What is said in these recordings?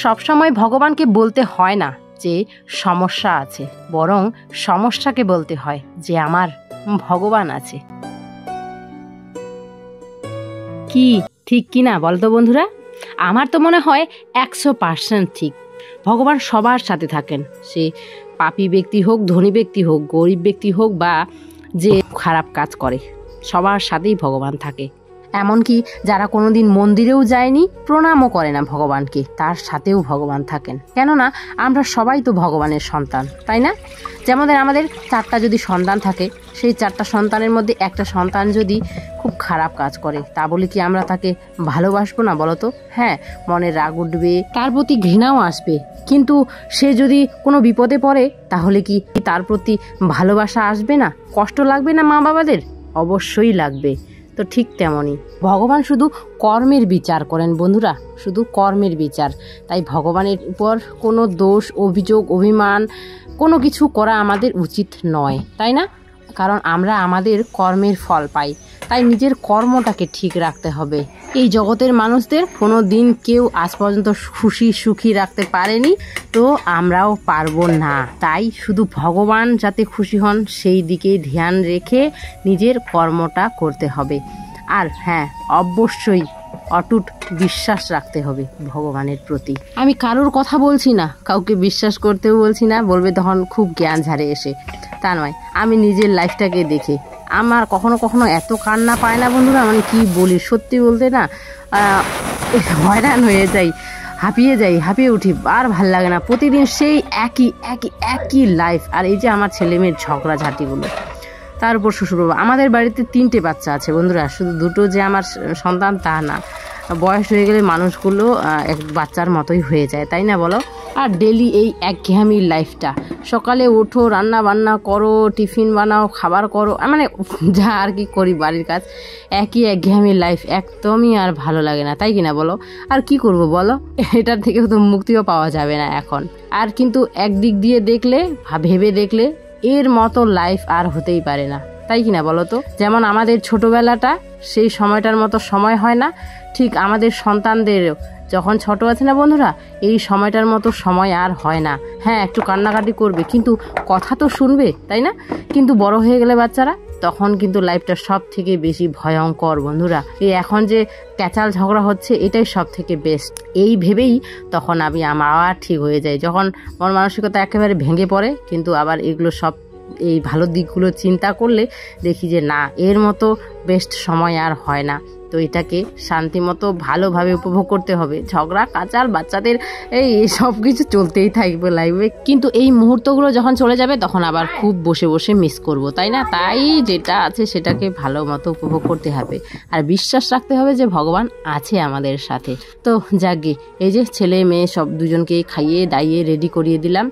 সবসময় ভগবানকে বলতে হয় না যে সমস্যা আছে, বরং সমস্যাকে বলতে হয় যে আমার ভগবান আছে। কি ঠিক কি না বলতো বন্ধুরা? আমার তো মনে হয় 100% ঠিক। ভগবান সবার সাথে থাকেন, সে পাপী ব্যক্তি হোক, ধনী ব্যক্তি হোক, গরিব ব্যক্তি হোক, বা যে খারাপ কাজ করে, সবার সাথেই ভগবান থাকে। এমনকি যারা কোনোদিন মন্দিরেও যায়নি, প্রণামও করে না ভগবানকে, তার সাথেও ভগবান থাকেন। কেননা আমরা সবাই তো ভগবানের সন্তান, তাই না? যেমন আমাদের 4টা যদি সন্তান থাকে, সেই 4টা সন্তানের মধ্যে একটা সন্তান যদি খুব খারাপ কাজ করে, তা বলে কি আমরা তাকে ভালোবাসবো না বলো তো? হ্যাঁ, মনে রাগ উঠবে, তার প্রতি ঘৃণাও আসবে, কিন্তু সে যদি কোনো বিপদে পড়ে তাহলে কি তার প্রতি ভালোবাসা আসবে না? কষ্ট লাগবে না মা বাবাদের? অবশ্যই লাগবে। তো ঠিক তেমনই ভগবান শুধু কর্মের বিচার করেন বন্ধুরা, শুধু কর্মের বিচার। তাই ভগবানের উপর কোনো দোষ, অভিযোগ, অভিমান কোনো কিছু করা আমাদের উচিত নয়, তাই না? কারণ আমরা আমাদের কর্মের ফল পাই, তাই নিজের কর্মটাকে ঠিক রাখতে হবে। এই জগতের মানুষদের কোনো দিন কেউ আজ পর্যন্ত খুশি সুখী রাখতে পারেনি, তো আমরাও পারবো না। তাই শুধু ভগবান যাতে খুশি হন সেই দিকেই ধ্যান রেখে নিজের কর্মটা করতে হবে। আর হ্যাঁ, অবশ্যই অটুট বিশ্বাস রাখতে হবে ভগবানের প্রতি। আমি কারোর কথা বলছি না, কাউকে বিশ্বাস করতেও বলছি না, বলবে তখন খুব জ্ঞান ঝাড়ে এসে, তা নয়। আমি নিজের লাইফটাকে দেখে আমার কখনো কখনো এত কান্না পায় না বন্ধুরা, মানে কি বলি, সত্যি বলতে না হয়রান হয়ে যাই, হাঁপিয়ে উঠি, আর ভাল লাগে না। প্রতিদিন সেই একই লাইফ। আর এই যে আমার ছেলে মেয়ের ঝগড়াঝাটিগুলো, তার উপর শ্বশুরবাবা। আমাদের বাড়িতে 3টে বাচ্চা আছে বন্ধুরা, শুধু 2টো যে আমার সন্তান তা না। বয়স হয়ে গেলে মানুষগুলো এক বাচ্চার মতোই হয়ে যায়, তাই না বলো? আর ডেলি এই একঘেয়ামি লাইফটা, সকালে ওঠো, রান্না বান্না করো, টিফিন বানাও, খাবার করো, মানে যা আর কি করি বাড়ির কাজ, একঘেয়ামি লাইফ একদমই আর ভালো লাগে না, তাই কিনা বলো? আর কি করব বলো, এটার থেকে তো মুক্তিও পাওয়া যাবে না এখন। আর কিন্তু একদিক দিয়ে দেখলে, ভেবে দেখলে, এর মতো লাইফ আর হতেই পারে না, তাই কিনা বলো তো? যেমন আমাদের ছোটবেলাটা, সেই সময়টার মতো সময় হয় না, ঠিক আমাদের সন্তানদেরও যখন ছোট আছে না বন্ধুরা, এই সময়টার মতো সময় আর হয় না। হ্যাঁ, একটু কান্নাকাটি করবে, কিন্তু কথা তো শুনবে, তাই না? কিন্তু বড় হয়ে গেলে বাচ্চারা, তখন কিন্তু লাইফটা সব থেকে বেশি ভয়ঙ্কর বন্ধুরা। এই এখন যে ক্যাচাল ঝগড়া হচ্ছে, এটাই সব থেকে বেস্ট। এই ভেবেই তখন আমি আবার ঠিক হয়ে যাই, যখন মন মানসিকতা একেবারে ভেঙে পড়ে। কিন্তু আবার এগুলো সব, এই ভালো দিকগুলো চিন্তা করলে দেখি যে না, এর মতো বেস্ট সময় আর হয় না। তো এটাকে শান্তি মতো ভালোভাবে উপভোগ করতে হবে। ঝগড়া কাচাল বাচ্চাদের এই সব কিছু চলতেই থাকবে লাইফে, কিন্তু এই মুহূর্তগুলো যখন চলে যাবে তখন আবার খুব বসে বসে মিস করব, তাই না? তাই যেটা আছে সেটাকে ভালো মতো উপভোগ করতে হবে, আর বিশ্বাস রাখতে হবে যে ভগবান আছে আমাদের সাথে। তো যাকে এই যে ছেলে মেয়ে সব দুজনকে খাইয়ে দাইয়ে রেডি করিয়ে দিলাম।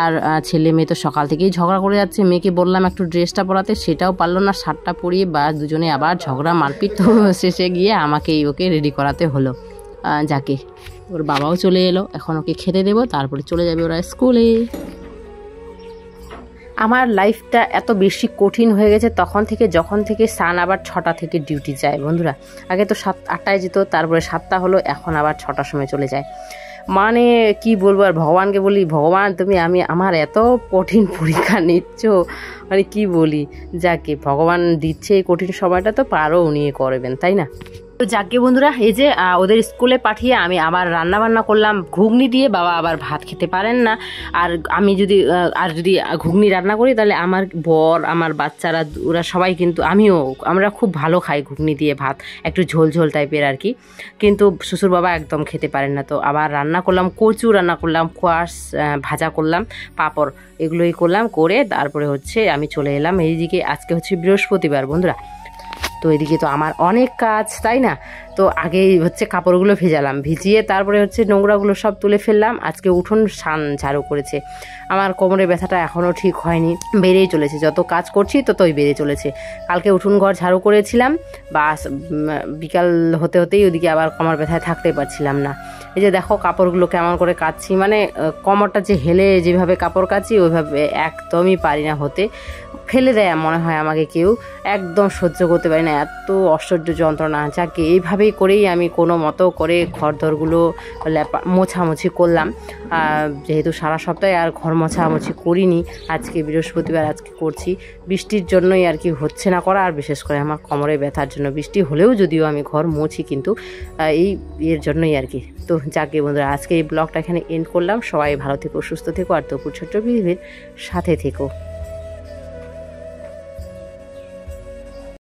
আর ছেলে মেয়ে তো সকাল থেকেই ঝগড়া করে যাচ্ছে। মেয়েকে বললাম একটু ড্রেসটা পরাতে, সেটাও পারলো না, শার্টটা পরিয়ে বা দুজনে আবার ঝগড়া মারপিট। তো শেষে গিয়ে ওকে রেডি করাতে হলো। যাকে ওর বাবাও চলে এলো, এখন ওকে খেতে দেবো, তারপরে চলে যাবে ওরা স্কুলে। আমার লাইফটা এত বেশি কঠিন হয়ে গেছে যখন থেকে সান আবার 6টা থেকে ডিউটি যায় বন্ধুরা। আগে তো 7-8টায় যেত, তারপরে 7টা হলো, এখন আবার 6টার সময় চলে যায়। মানে কি বলবো, আর ভগবানকে বলি, ভগবান তুমি আমার এত কঠিন পরীক্ষা নিচ্ছ, মানে কি বলি। যাকে ভগবান দিচ্ছে এই কঠিন সময়টা, তো পারও উনি করবেন, তাই না? তো যাকে বন্ধুরা, এই যে ওদের স্কুলে পাঠিয়ে আমি আবার রান্না বান্না করলাম ঘুগনি দিয়ে। বাবা আবার ভাত খেতে পারেন না, আর আমি যদি ঘুগনি রান্না করি, তাহলে আমার বর, আমার বাচ্চারা, ওরা সবাই কিন্তু, আমরা খুব ভালো খাই ঘুগনি দিয়ে ভাত, একটু ঝোল ঝোল টাইপের আর কি। কিন্তু শ্বশুর বাবা একদম খেতে পারেন না। তো আবার রান্না করলাম, কচু রান্না করলাম, কোয়াশ ভাজা করলাম, পাঁপড়, এগুলোই করলাম, করে তারপরে হচ্ছে আমি চলে এলাম এইদিকে। আজকে হচ্ছে বৃহস্পতিবার বন্ধুরা, তো এদিকে তো আমার অনেক কাজ, তাই না? তো আগেই হচ্ছে কাপড়গুলো ভেজালাম, ভিজিয়ে তারপরে হচ্ছে নোংরাগুলো সব তুলে ফেললাম। আজকে উঠোন ঝাড়ু করেছে। আমার কোমরের ব্যথাটা এখনও ঠিক হয়নি, বেড়েই চলেছে, যত কাজ করছি ততই বেড়ে চলেছে। কালকে উঠোন ঘর ঝাড়ু করেছিলাম, বাস বিকাল হতেই ওদিকে আবার কোমর ব্যথায় থাকতে পারছিলাম না। এই যে দেখো কাপড়গুলো কেমন করে কাচ্ছি, মানে কোমরটা যে হেলে যেভাবে কাপড় কাচ্ছি ওইভাবে একদমই পারি না হতে, ফেলে দেয় মনে হয় আমাকে কেউ, একদম সহ্য করতে পারি না, এত অসহ্য যন্ত্রণা। যাকে এইভাবে এইভাবেই করেই আমি কোনো মতো করে ঘরদরগুলো মোছামুছি করলাম। যেহেতু সারা সপ্তাহে আর ঘর মোছামুছি করিনি, আজকে বৃহস্পতিবার আজকে করছি। বৃষ্টির জন্যই আর কি হচ্ছে না করা, আর বিশেষ করে আমার কোমরে ব্যথার জন্য। বৃষ্টি হলেও যদিও আমি ঘর মুছি, কিন্তু এই এর জন্যই আর কি। তো যাকে বন্ধুরা, আজকে এই ব্লগটা এখানে এন্ড করলাম। সবাই ভালো থেকো, সুস্থ থেকো, আর তপুর ছোট্ট পৃথিবীর সাথে থেকো।